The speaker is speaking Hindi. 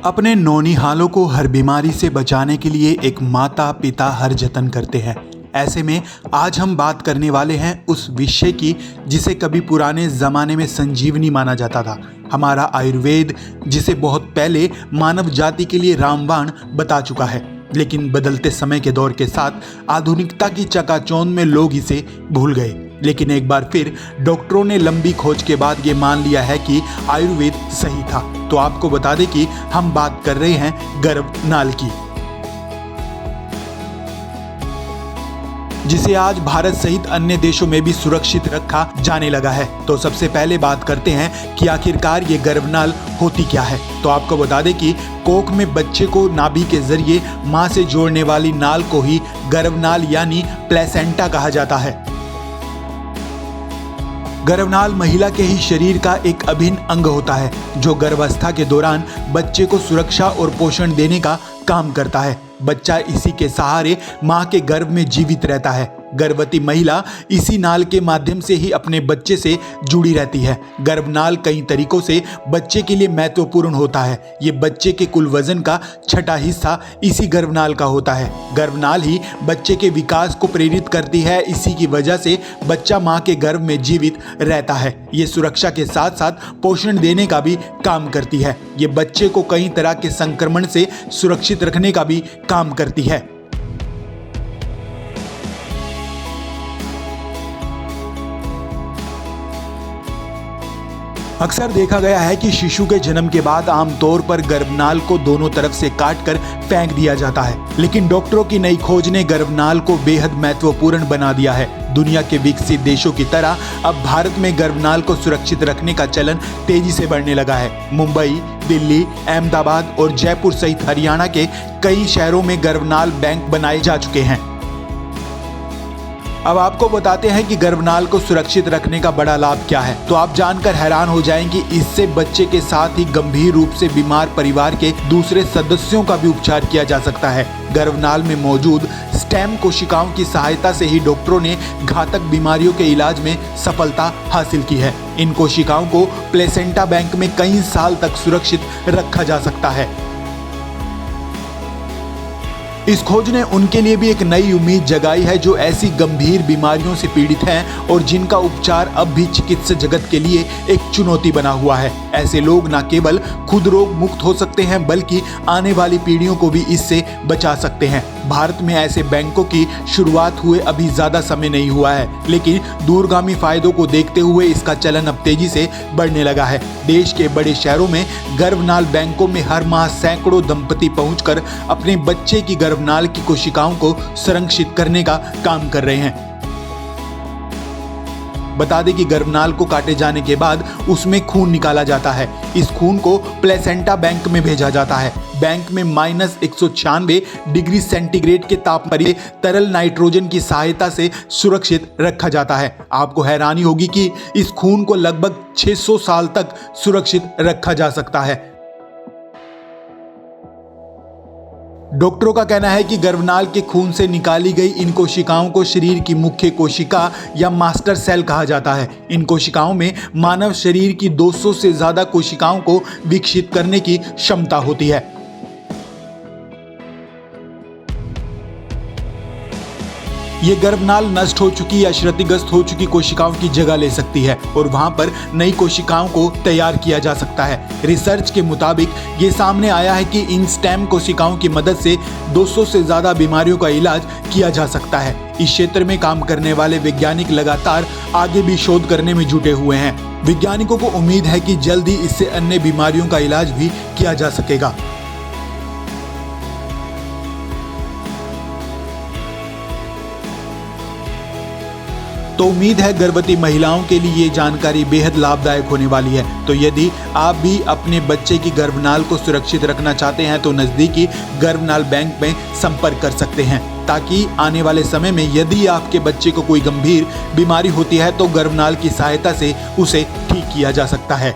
अपने नौनिहालों को हर बीमारी से बचाने के लिए एक माता पिता हर जतन करते हैं। ऐसे में आज हम बात करने वाले हैं उस विषय की जिसे कभी पुराने ज़माने में संजीवनी माना जाता था। हमारा आयुर्वेद, जिसे बहुत पहले मानव जाति के लिए रामबाण बता चुका है, लेकिन बदलते समय के दौर के साथ आधुनिकता की चकाचौंध में लोग इसे भूल गए। लेकिन एक बार फिर डॉक्टरों ने लंबी खोज के बाद ये मान लिया है कि आयुर्वेद सही था। तो आपको बता दें कि हम बात कर रहे हैं गर्भनाल की, जिसे आज भारत सहित अन्य देशों में भी सुरक्षित रखा जाने लगा है। तो सबसे पहले बात करते हैं कि आखिरकार ये गर्भनाल होती क्या है। तो आपको बता दें कि कोख में बच्चे को नाभि के जरिए मां से जोड़ने वाली नाल को ही गर्भनाल यानी प्लेसेंटा कहा जाता है। गर्भनाल महिला के ही शरीर का एक अभिन्न अंग होता है, जो गर्भावस्था के दौरान बच्चे को सुरक्षा और पोषण देने का काम करता है। बच्चा इसी के सहारे मां के गर्भ में जीवित रहता है। गर्भवती महिला इसी नाल के माध्यम से ही अपने बच्चे से जुड़ी रहती है। गर्भनाल कई तरीकों से बच्चे के लिए महत्वपूर्ण होता है। ये बच्चे के कुल वजन का छठा हिस्सा इसी गर्भनाल का होता है। गर्भनाल ही बच्चे के विकास को प्रेरित करती है। इसी की वजह से बच्चा मां के गर्भ में जीवित रहता है। ये सुरक्षा के साथ साथ पोषण देने का भी काम करती है। ये बच्चे को कई तरह के संक्रमण से सुरक्षित रखने का भी काम करती है। अक्सर देखा गया है कि शिशु के जन्म के बाद आमतौर पर गर्भनाल को दोनों तरफ से काटकर फेंक दिया जाता है, लेकिन डॉक्टरों की नई खोज ने गर्भनाल को बेहद महत्वपूर्ण बना दिया है। दुनिया के विकसित देशों की तरह अब भारत में गर्भनाल को सुरक्षित रखने का चलन तेजी से बढ़ने लगा है। मुंबई, दिल्ली, अहमदाबाद और जयपुर सहित हरियाणा के कई शहरों में गर्भनाल बैंक बनाए जा चुके हैं। अब आपको बताते हैं कि गर्भनाल को सुरक्षित रखने का बड़ा लाभ क्या है। तो आप जानकर हैरान हो जाएंगे, इससे बच्चे के साथ ही गंभीर रूप से बीमार परिवार के दूसरे सदस्यों का भी उपचार किया जा सकता है। गर्भनाल में मौजूद स्टेम कोशिकाओं की सहायता से ही डॉक्टरों ने घातक बीमारियों के इलाज में सफलता हासिल की है। इन कोशिकाओं को प्लेसेंटा बैंक में कई साल तक सुरक्षित रखा जा सकता है। इस खोज ने उनके लिए भी एक नई उम्मीद जगाई है जो ऐसी गंभीर बीमारियों से पीड़ित हैं और जिनका उपचार अब भी चिकित्सा जगत के लिए एक चुनौती बना हुआ है। ऐसे लोग न केवल खुद रोग मुक्त हो सकते हैं, बल्कि आने वाली पीढ़ियों को भी इससे बचा सकते हैं। भारत में ऐसे बैंकों की शुरुआत हुए अभी ज़्यादा समय नहीं हुआ है, लेकिन दूरगामी फायदों को देखते हुए इसका चलन अब तेजी से बढ़ने लगा है। देश के बड़े शहरों में गर्भनाल बैंकों में हर माह सैकड़ों दंपति पहुंचकर अपने बच्चे की गर्भनाल की कोशिकाओं को संरक्षित करने का काम कर रहे हैं। बता दें कि गर्भनाल को काटे जाने के बाद उसमें खून निकाला जाता है। इस खून को प्लेसेंटा बैंक में भेजा जाता है। बैंक में -196 डिग्री सेंटीग्रेड के तापमान पर तरल नाइट्रोजन की सहायता से सुरक्षित रखा जाता है। आपको हैरानी होगी कि इस खून को लगभग 600 साल तक सुरक्षित रखा जा सकता है। डॉक्टरों का कहना है कि गर्भनाल के खून से निकाली गई इन कोशिकाओं को शरीर की मुख्य कोशिका या मास्टर सेल कहा जाता है। इन कोशिकाओं में मानव शरीर की 200 से ज्यादा कोशिकाओं को विकसित करने की क्षमता होती है। ये गर्भनाल नष्ट हो चुकी या क्षतिग्रस्त हो चुकी कोशिकाओं की जगह ले सकती है और वहां पर नई कोशिकाओं को तैयार किया जा सकता है। रिसर्च के मुताबिक ये सामने आया है कि इन स्टेम कोशिकाओं की मदद से 200 से ज्यादा बीमारियों का इलाज किया जा सकता है। इस क्षेत्र में काम करने वाले वैज्ञानिक लगातार आगे भी शोध करने में जुटे हुए हैं। वैज्ञानिकों को उम्मीद है कि जल्द ही इससे अन्य बीमारियों का इलाज भी किया जा सकेगा। तो उम्मीद है गर्भवती महिलाओं के लिए ये जानकारी बेहद लाभदायक होने वाली है। तो यदि आप भी अपने बच्चे की गर्भनाल को सुरक्षित रखना चाहते हैं तो नज़दीकी गर्भनाल बैंक में संपर्क कर सकते हैं, ताकि आने वाले समय में यदि आपके बच्चे को कोई गंभीर बीमारी होती है तो गर्भनाल की सहायता से उसे ठीक किया जा सकता है।